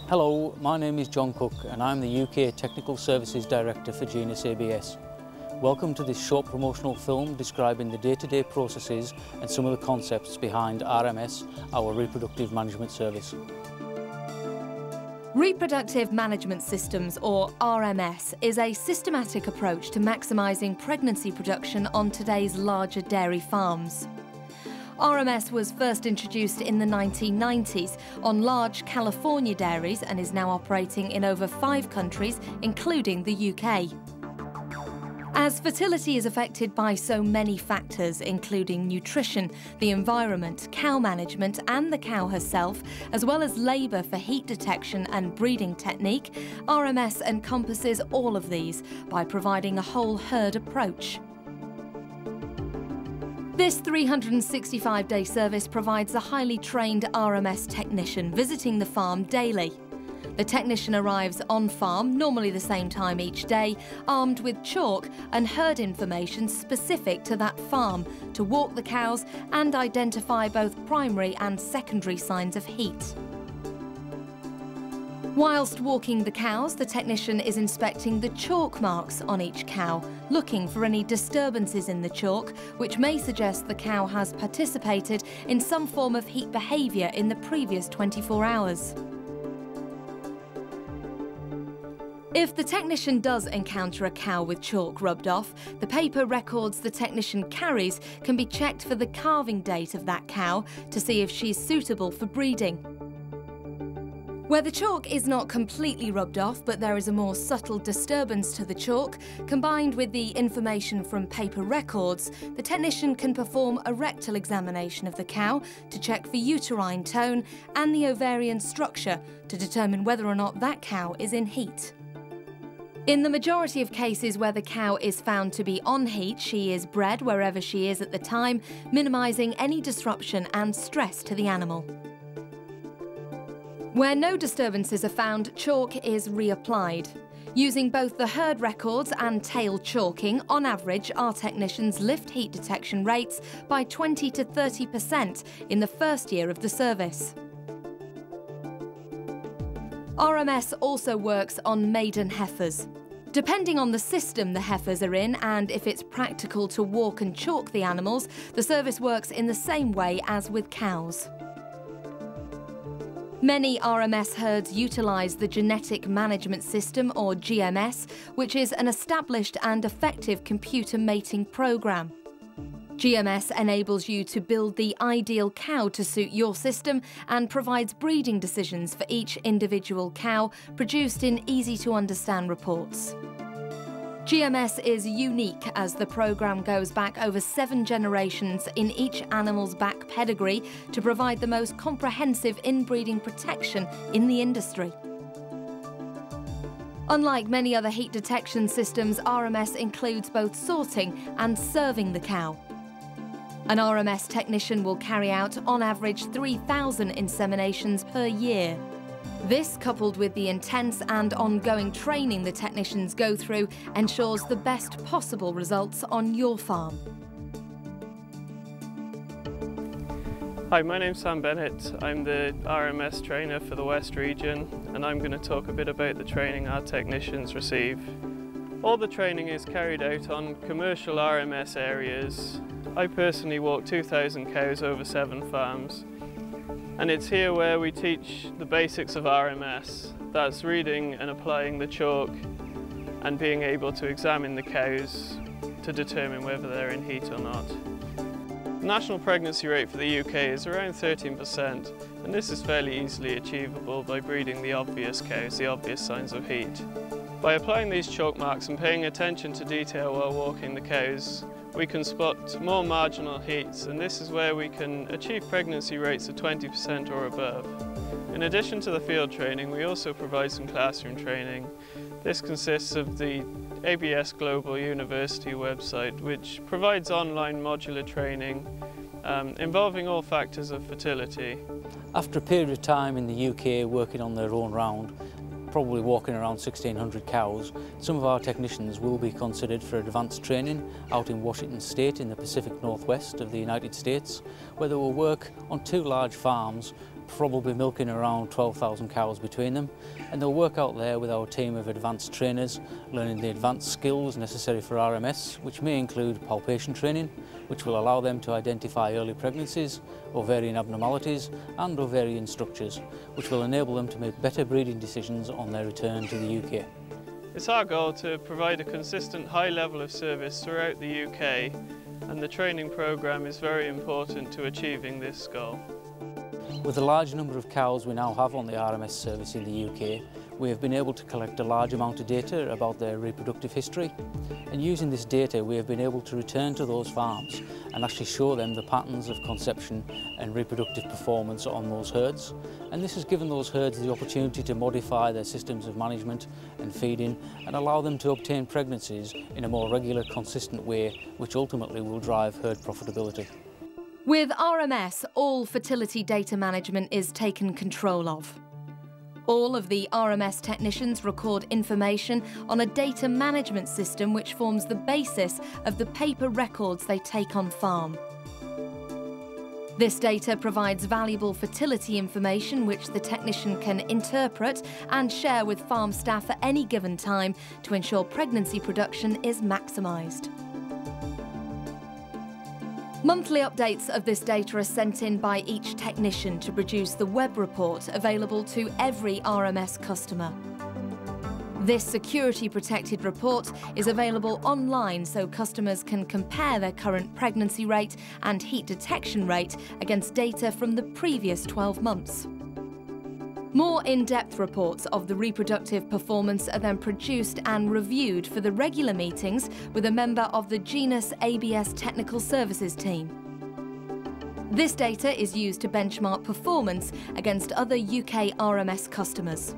Hello, my name is John Cook and I'm the UK Technical Services Director for Genus ABS. Welcome to this short promotional film describing the day-to-day processes and some of the concepts behind RMS, our reproductive management service. Reproductive Management Systems, or RMS, is a systematic approach to maximising pregnancy production on today's larger dairy farms. RMS was first introduced in the 1990s on large California dairies and is now operating in over 5 countries, including the UK. As fertility is affected by so many factors, including nutrition, the environment, cow management and the cow herself, as well as labour for heat detection and breeding technique, RMS encompasses all of these by providing a whole herd approach. This 365-day service provides a highly trained RMS technician visiting the farm daily. The technician arrives on farm, normally the same time each day, armed with chalk and herd information specific to that farm to walk the cows and identify both primary and secondary signs of heat. Whilst walking the cows, the technician is inspecting the chalk marks on each cow, looking for any disturbances in the chalk, which may suggest the cow has participated in some form of heat behaviour in the previous 24 hours. If the technician does encounter a cow with chalk rubbed off, the paper records the technician carries can be checked for the calving date of that cow to see if she's suitable for breeding. Where the chalk is not completely rubbed off, but there is a more subtle disturbance to the chalk, combined with the information from paper records, the technician can perform a rectal examination of the cow to check for uterine tone and the ovarian structure to determine whether or not that cow is in heat. In the majority of cases where the cow is found to be on heat, she is bred wherever she is at the time, minimising any disruption and stress to the animal. Where no disturbances are found, chalk is reapplied. Using both the herd records and tail chalking, on average, our technicians lift heat detection rates by 20 to 30% in the first year of the service. RMS also works on maiden heifers. Depending on the system the heifers are in and if it's practical to walk and chalk the animals, the service works in the same way as with cows. Many RMS herds utilise the Genetic Management System, or GMS, which is an established and effective computer mating programme. GMS enables you to build the ideal cow to suit your system and provides breeding decisions for each individual cow, produced in easy-to-understand reports. GMS is unique as the programme goes back over 7 generations in each animal's back pedigree to provide the most comprehensive inbreeding protection in the industry. Unlike many other heat detection systems, RMS includes both sorting and serving the cow. An RMS technician will carry out, on average, 3,000 inseminations per year. This, coupled with the intense and ongoing training the technicians go through, ensures the best possible results on your farm. Hi, my name's Bennett. I'm the RMS trainer for the West region, and I'm going to talk a bit about the training our technicians receive. All the training is carried out on commercial RMS areas. I personally walk 2,000 cows over 7 farms, and it's here where we teach the basics of RMS. That's reading and applying the chalk and being able to examine the cows to determine whether they're in heat or not. The national pregnancy rate for the UK is around 13%, and this is fairly easily achievable by breeding the obvious cows, the obvious signs of heat. By applying these chalk marks and paying attention to detail while walking the cows, we can spot more marginal heats, and this is where we can achieve pregnancy rates of 20% or above. In addition to the field training, we also provide some classroom training. This consists of the ABS Global University website, which provides online modular training involving all factors of fertility. After a period of time in the UK working on their own round, probably walking around 1,600 cows, some of our technicians will be considered for advanced training out in Washington State in the Pacific Northwest of the United States, where they will work on 2 large farms probably milking around 12,000 cows between them, and they'll work out there with our team of advanced trainers, learning the advanced skills necessary for RMS, which may include palpation training, which will allow them to identify early pregnancies, ovarian abnormalities and ovarian structures, which will enable them to make better breeding decisions on their return to the UK. It's our goal to provide a consistent high level of service throughout the UK, and the training programme is very important to achieving this goal. With the large number of cows we now have on the RMS service in the UK, we have been able to collect a large amount of data about their reproductive history, and using this data we have been able to return to those farms and actually show them the patterns of conception and reproductive performance on those herds, and this has given those herds the opportunity to modify their systems of management and feeding and allow them to obtain pregnancies in a more regular, consistent way, which ultimately will drive herd profitability. With RMS, all fertility data management is taken control of. All of the RMS technicians record information on a data management system which forms the basis of the paper records they take on farm. This data provides valuable fertility information which the technician can interpret and share with farm staff at any given time to ensure pregnancy production is maximised. Monthly updates of this data are sent in by each technician to produce the web report available to every RMS customer. This security protected report is available online so customers can compare their current pregnancy rate and heat detection rate against data from the previous 12 months. More in-depth reports of the reproductive performance are then produced and reviewed for the regular meetings with a member of the Genus ABS Technical Services team. This data is used to benchmark performance against other UK RMS customers.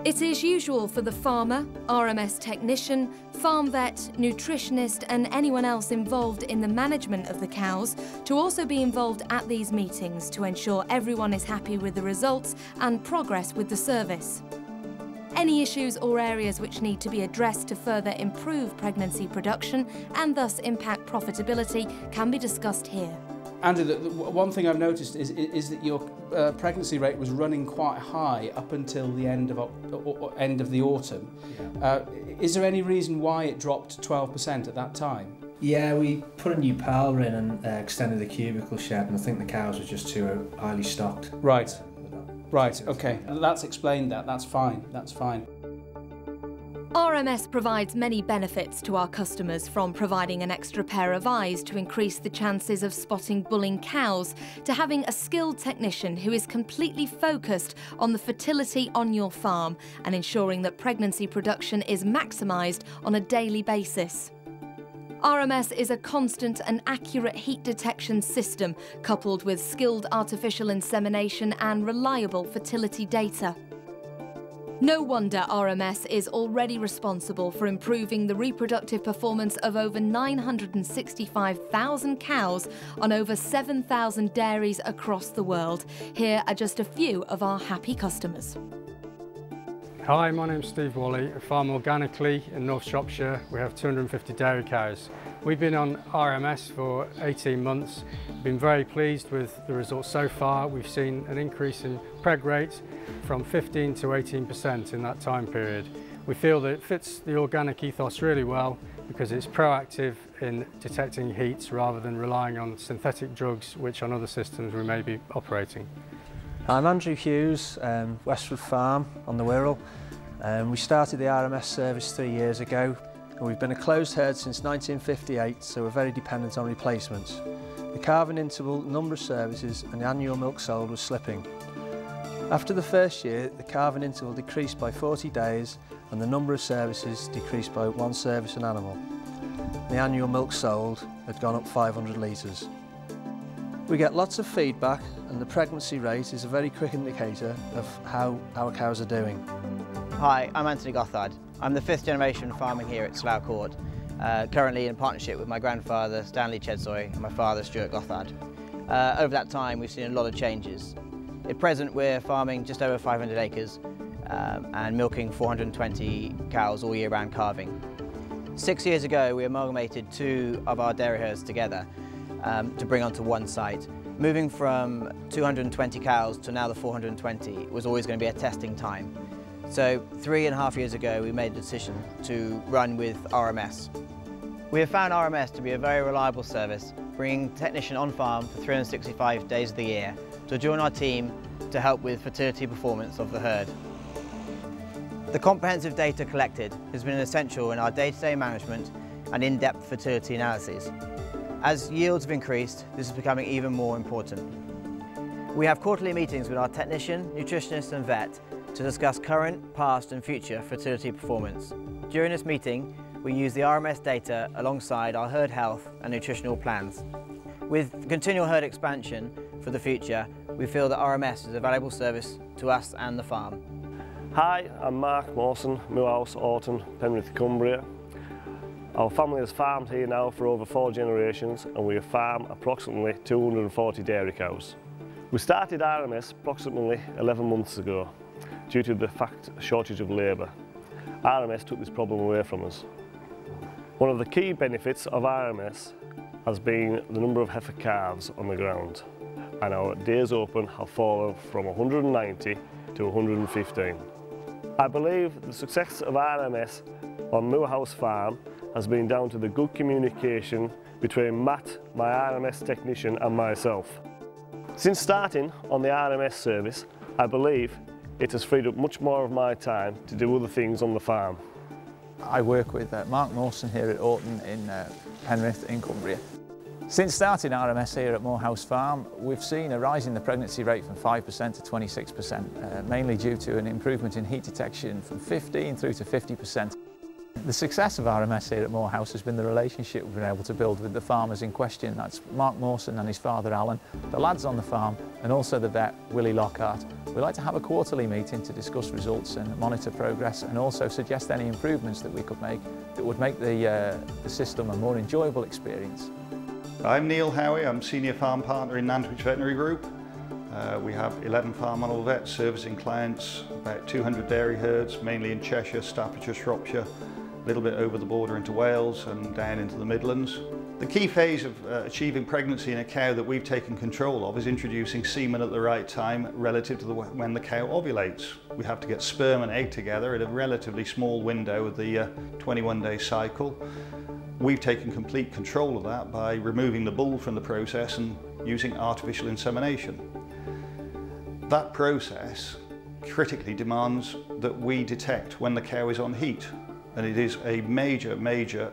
It is usual for the farmer, RMS technician, farm vet, nutritionist and anyone else involved in the management of the cows to also be involved at these meetings to ensure everyone is happy with the results and progress with the service. Any issues or areas which need to be addressed to further improve pregnancy production and thus impact profitability can be discussed here. Andrew, the one thing I've noticed is that your pregnancy rate was running quite high up until the end of the autumn. Yeah. Is there any reason why it dropped to 12% at that time? Yeah, we put a new parlour in and extended the cubicle shed, and I think the cows were just too highly stocked. Right. Right, okay. That's explained that. That's fine. That's fine. RMS provides many benefits to our customers, from providing an extra pair of eyes to increase the chances of spotting bulling cows, to having a skilled technician who is completely focused on the fertility on your farm and ensuring that pregnancy production is maximised on a daily basis. RMS is a constant and accurate heat detection system coupled with skilled artificial insemination and reliable fertility data. No wonder RMS is already responsible for improving the reproductive performance of over 965,000 cows on over 7,000 dairies across the world. Here are just a few of our happy customers. Hi, my name's Steve Walley. I farm organically in North Shropshire. We have 250 dairy cows. We've been on RMS for 18 months. Been very pleased with the results so far. We've seen an increase in preg rate from 15 to 18% in that time period. We feel that it fits the organic ethos really well because it's proactive in detecting heats rather than relying on synthetic drugs which on other systems we may be operating. I'm Andrew Hughes, Westwood Farm on the Wirral. We started the RMS service 3 years ago, and we've been a closed herd since 1958, so we're very dependent on replacements. The calving interval, number of services and the annual milk sold was slipping. After the first year, the calving interval decreased by 40 days and the number of services decreased by 1 service an animal. The annual milk sold had gone up 500 litres. We get lots of feedback, and the pregnancy rate is a very quick indicator of how our cows are doing. Hi, I'm Anthony Gothard. I'm the 5th generation farming here at Slough Court, currently in partnership with my grandfather Stanley Chedzoy and my father Stuart Gothard. Over that time we've seen a lot of changes. At present we're farming just over 500 acres and milking 420 cows all year round calving. 6 years ago we amalgamated 2 of our dairy herds together to bring onto one site, Moving from 220 cows to now the 420 was always going to be a testing time. So 3.5 years ago we made the decision to run with RMS. We have found RMS to be a very reliable service, bringing technician on farm for 365 days of the year to join our team to help with fertility performance of the herd. The comprehensive data collected has been essential in our day-to-day management and in-depth fertility analyses. As yields have increased, this is becoming even more important. We have quarterly meetings with our technician, nutritionist and vet to discuss current, past and future fertility performance. During this meeting, we use the RMS data alongside our herd health and nutritional plans. With continual herd expansion for the future, we feel that RMS is a valuable service to us and the farm. Hi, I'm Mawson, Moorhouse, Orton, Penrith, Cumbria. Our family has farmed here now for over 4 generations and we farm approximately 240 dairy cows. We started RMS approximately 11 months ago due to the shortage of labour. RMS took this problem away from us. One of the key benefits of RMS has been the number of heifer calves on the ground, and our days open have fallen from 190 to 115. I believe the success of RMS on Moorhouse Farm has been down to the good communication between Matt, my RMS technician, and myself. Since starting on the RMS service, I believe it has freed up much more of my time to do other things on the farm. I work with Mark Mawson here at Orton in Penrith in Cumbria. Since starting RMS here at Moorhouse Farm, we've seen a rise in the pregnancy rate from 5% to 26%, mainly due to an improvement in heat detection from 15 through to 50%. The success of RMS here at Moorhouse has been the relationship we've been able to build with the farmers in question. That's Mark Mawson and his father Alan, the lads on the farm, and also the vet Willie Lockhart. We like to have a quarterly meeting to discuss results and monitor progress, and also suggest any improvements that we could make that would make the system a more enjoyable experience. I'm Neil Howie, I'm Senior Farm Partner in Nantwich Veterinary Group. We have 11 farm animal vets servicing clients, about 200 dairy herds, mainly in Cheshire, Staffordshire, Shropshire, a little bit over the border into Wales and down into the Midlands. The key phase of achieving pregnancy in a cow that we've taken control of is introducing semen at the right time relative to when the cow ovulates. We have to get sperm and egg together at a relatively small window of the 21-day cycle. We've taken complete control of that by removing the bull from the process and using artificial insemination. That process critically demands that we detect when the cow is on heat, and it is a major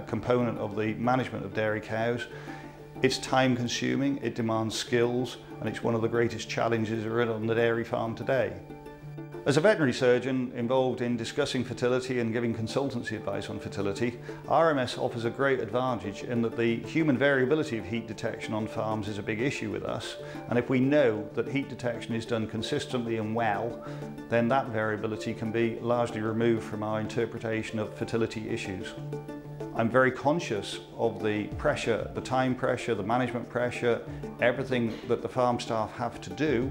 component of the management of dairy cows. It's time consuming, it demands skills, and it's one of the greatest challenges on the dairy farm today. As a veterinary surgeon involved in discussing fertility and giving consultancy advice on fertility, RMS offers a great advantage in that the human variability of heat detection on farms is a big issue with us, and if we know that heat detection is done consistently and well, then that variability can be largely removed from our interpretation of fertility issues. I'm very conscious of the pressure, the time pressure, the management pressure, everything that the farm staff have to do,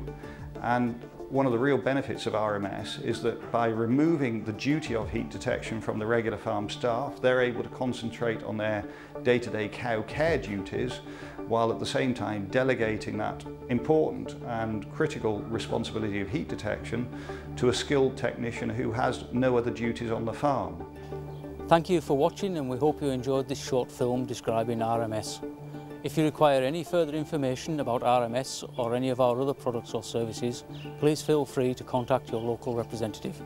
and one of the real benefits of RMS is that by removing the duty of heat detection from the regular farm staff, they're able to concentrate on their day-to-day cow care duties, while at the same time delegating that important and critical responsibility of heat detection to a skilled technician who has no other duties on the farm. Thank you for watching, and we hope you enjoyed this short film describing RMS. If you require any further information about RMS or any of our other products or services, please feel free to contact your local representative.